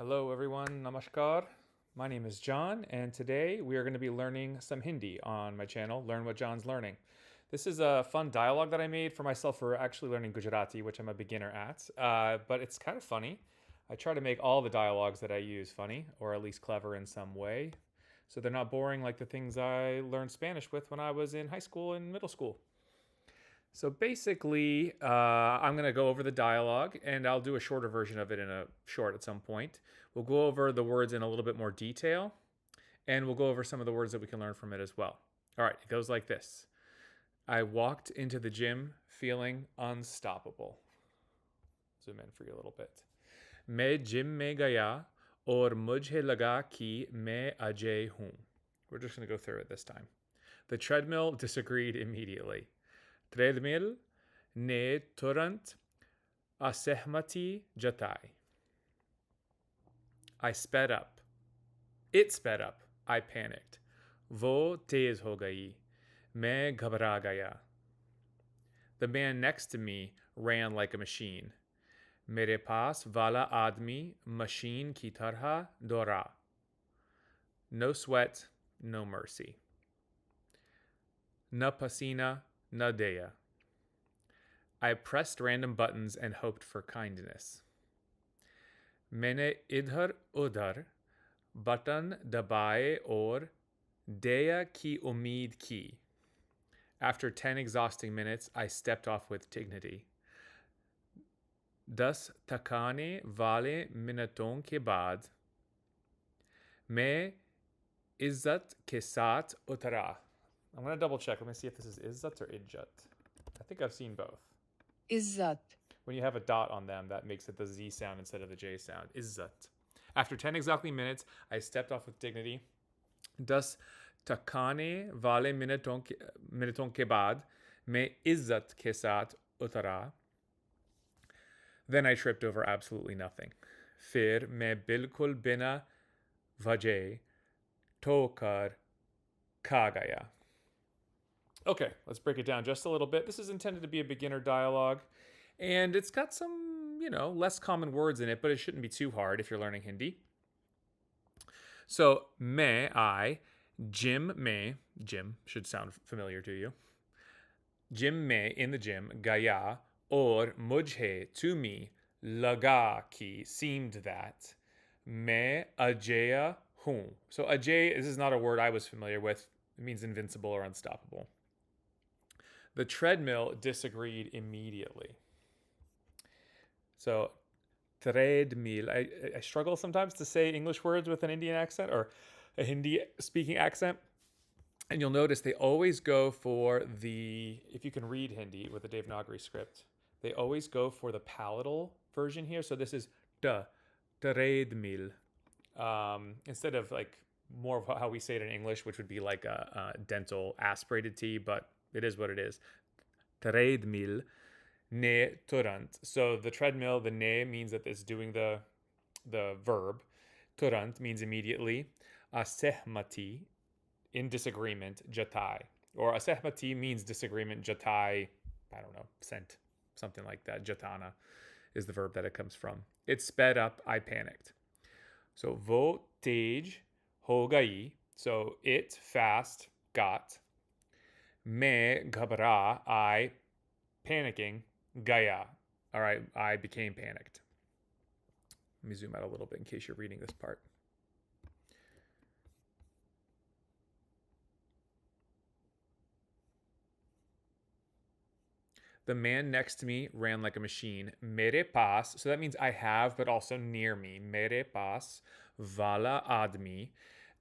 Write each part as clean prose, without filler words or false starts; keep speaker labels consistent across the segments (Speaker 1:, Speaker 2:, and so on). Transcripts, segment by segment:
Speaker 1: Hello everyone, namaskar. My name is John, and today we are going to be learning some Hindi on my channel, Learn What John's Learning. This is a fun dialogue that I made for myself for actually learning Gujarati, which I'm a beginner at, but it's kind of funny. I try to make all the dialogues that I use funny, or at least clever in some way, so they're not boring like the things I learned Spanish with when I was in high school and middle school. So basically, I'm going to go over the dialogue and I'll do a shorter version of it in a short at some point. We'll go over the words in a little bit more detail and we'll go over some of the words that we can learn from it as well. All right, it goes like this. I walked into the gym feeling unstoppable. Zoom in for you a little bit. मैं gym में गया और मुझे लगा कि मैं अजय हूँ. We're just going to go through it this time. The treadmill disagreed immediately. Treadmill ने तुरंत असहमति जताई. I sped up. It sped up. I panicked. वो तेज हो गई. मैं घबरा गया. The man next to me ran like a machine. मेरे पास वाला आदमी मशीन की तरह दौड़ा. No sweat, no mercy. न पसीना, न दया. I pressed random buttons and hoped for kindness. मैंने इधर उधर बटन दबाए और दया की उम्मीद की. After 10 exhausting minutes, I stepped off with dignity. 10 थकाने वाले मिनटों के बाद मैं इज्जत के साथ उतरा. I'm going to double check. Let me see if this is izzat or ijjat. I think I've seen both.
Speaker 2: Izzat.
Speaker 1: When you have a dot on them, that makes it the Z sound instead of the J sound. Izzat. After 10 exactly minutes, I stepped off with dignity. 10 थकाने वाले मिनटों के बाद मैं इज्जत के साथ उतरा. Then I tripped over absolutely nothing. फिर मैं बिल्कुल बिना वजह ठोकर खा गया. Okay, let's break it down just a little bit. This is intended to be a beginner dialogue, and it's got some, less common words in it, but it shouldn't be too hard if you're learning Hindi. So, I, gym should sound familiar to you. Gym में, in the gym, gaya, और मुझे, to me, लगा कि, seemed that, मैं अजय हूँ. So Ajay, this is not a word I was familiar with. It means invincible or unstoppable. The treadmill disagreed immediately. So, treadmill. I struggle sometimes to say English words with an Indian accent or a Hindi speaking accent. And you'll notice they always go for if you can read Hindi with the Devanagari script, they always go for the palatal version here. So this is treadmill. Instead of like more of how we say it in English, which would be like a dental aspirated T, but it is what it is. Treadmill ne turant. So the treadmill, the ne means that it's doing the verb. Turant means immediately. Asehmati, in disagreement, jatai. Or asehmati means disagreement, jatai, I don't know, sent, something like that. Jatana is the verb that it comes from. It sped up, I panicked. So wo tej ho gayi. So it fast got. मैं घबरा, I, panicking, gaya. All right, I became panicked. Let me zoom out a little bit in case you're reading this part. The man next to me ran like a machine. Mere paas, so that means I have, but also near me. Mere paas, vala admi.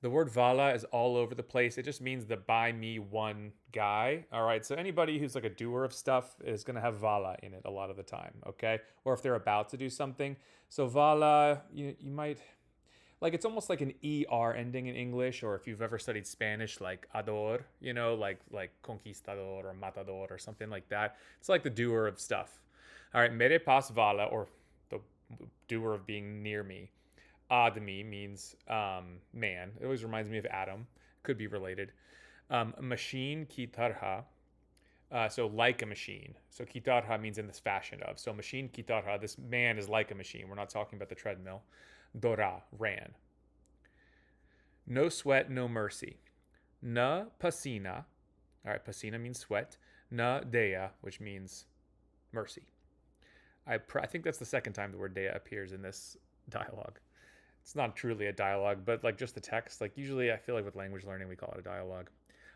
Speaker 1: The word vala is all over the place. It just means the by me one guy. All right, so anybody who's like a doer of stuff is going to have vala in it a lot of the time, okay? Or if they're about to do something. So vala, you might, like it's almost like an ER ending in English, or if you've ever studied Spanish, like ador, like conquistador or matador or something like that. It's like the doer of stuff. All right, mere pas vala, or the doer of being near me. Admi means man. It always reminds me of Adam. Could be related. Machine ki tarha. So like a machine. So ki tarha means in this fashion of. So machine ki tarha. This man is like a machine. We're not talking about the treadmill. Dora, ran. No sweat, no mercy. Na pasina. All right, pasina means sweat. Na dea, which means mercy. I think that's the second time the word dea appears in this dialogue. It's not truly a dialogue, but like just the text. Like usually I feel like with language learning, we call it a dialogue.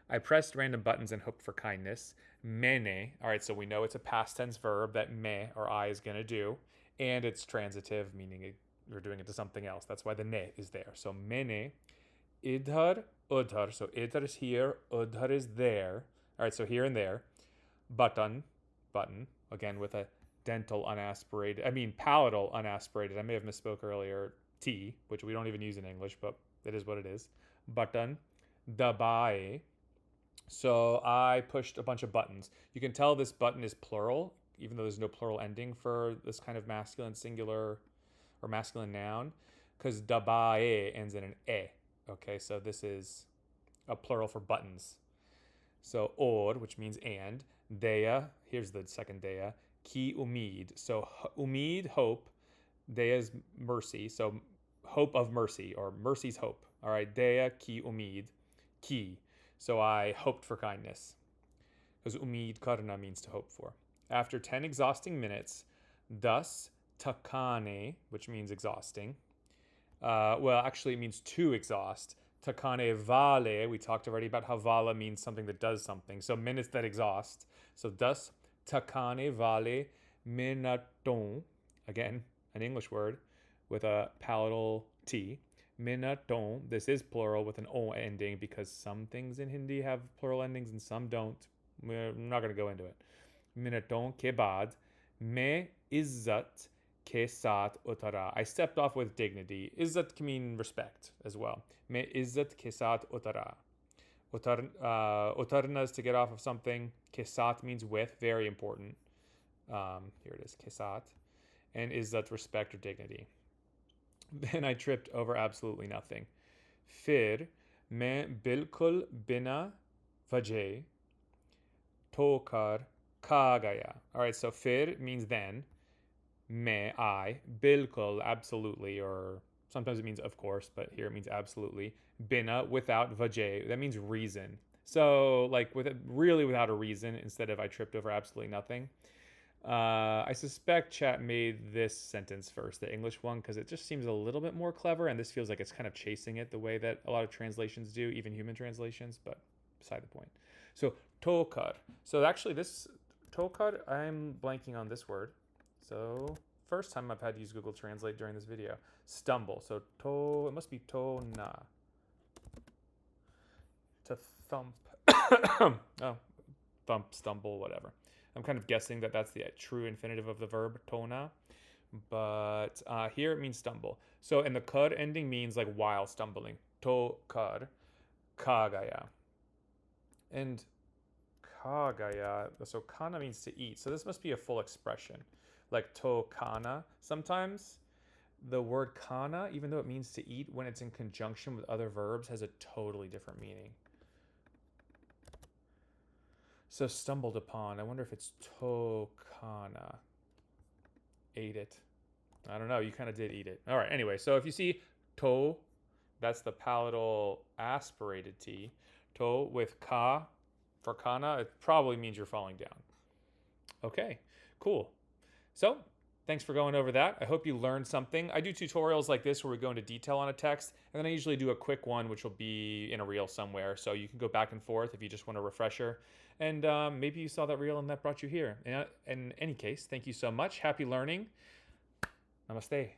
Speaker 1: I pressed random buttons and hoped for kindness. Mene. All right, so we know it's a past tense verb that me or I is going to do. And it's transitive, meaning we're doing it to something else. That's why the ne is there. So mene. Idhar, udhar. So idhar is here, udhar is there. All right, so here and there. Button, button. Again, with a dental unaspirated, palatal unaspirated. I may have misspoke earlier. T, which we don't even use in English, but it is what it is. Button. Dabae. So I pushed a bunch of buttons. You can tell this button is plural, even though there's no plural ending for this kind of masculine singular or masculine noun, because dabae ends in an e. Okay, so this is a plural for buttons. So or, which means and, dea, here's the second dea, ki umid. So umid, hope, dea is mercy, so hope of mercy, or mercy's hope. All right, dea ki umid, ki. So I hoped for kindness, because umid karna means to hope for. After 10 exhausting minutes, thus takane, which means exhausting. Actually, it means to exhaust. Takane vale, we talked already about how vala means something that does something. So minutes that exhaust. So thus takane vale minaton, again, an English word with a palatal T. Minaton, this is plural with an O ending because some things in Hindi have plural endings and some don't. We're not going to go into it. Minaton ke baad me izzat ke sath utara. I stepped off with dignity. Izzat can mean respect as well. Me izzat ke sath utara. Utarna is to get off of something. Ke sath means with, very important. Here it is, ke sath. And izzat, respect or dignity. Then I tripped over absolutely nothing. Fir मैं बिल्कुल बिना वजह ठोकर खा गया. All right, so fir means then. मैं, I. Bilkul, absolutely, or sometimes it means of course, but here it means absolutely. Bina, without vajay, that means reason. So, like, really without a reason, instead of I tripped over absolutely nothing. I suspect chat made this sentence first, the English one, because it just seems a little bit more clever, and this feels like it's kind of chasing it the way that a lot of translations do, even human translations, but beside the point. So, tokar. So actually this, tokar, I'm blanking on this word. So, first time I've had to use Google Translate during this video. Stumble. So, it must be to na. To thump. Oh, thump, stumble, whatever. I'm kind of guessing that that's the true infinitive of the verb, tona. But here it means stumble. So, and the kar ending means like while stumbling. To kar, kagaya. And kagaya, so kana means to eat. So this must be a full expression. Like to kana. Sometimes the word kana, even though it means to eat, when it's in conjunction with other verbs, has a totally different meaning. So stumbled upon. I wonder if it's to kana. Ate it. I don't know. You kind of did eat it. All right. Anyway, so if you see to, that's the palatal aspirated T. To with ka for kana, it probably means you're falling down. Okay, cool. So thanks for going over that. I hope you learned something. I do tutorials like this where we go into detail on a text, and then I usually do a quick one, which will be in a reel somewhere. So you can go back and forth if you just want a refresher. And maybe you saw that reel and that brought you here. In any case, thank you so much. Happy learning. Namaste.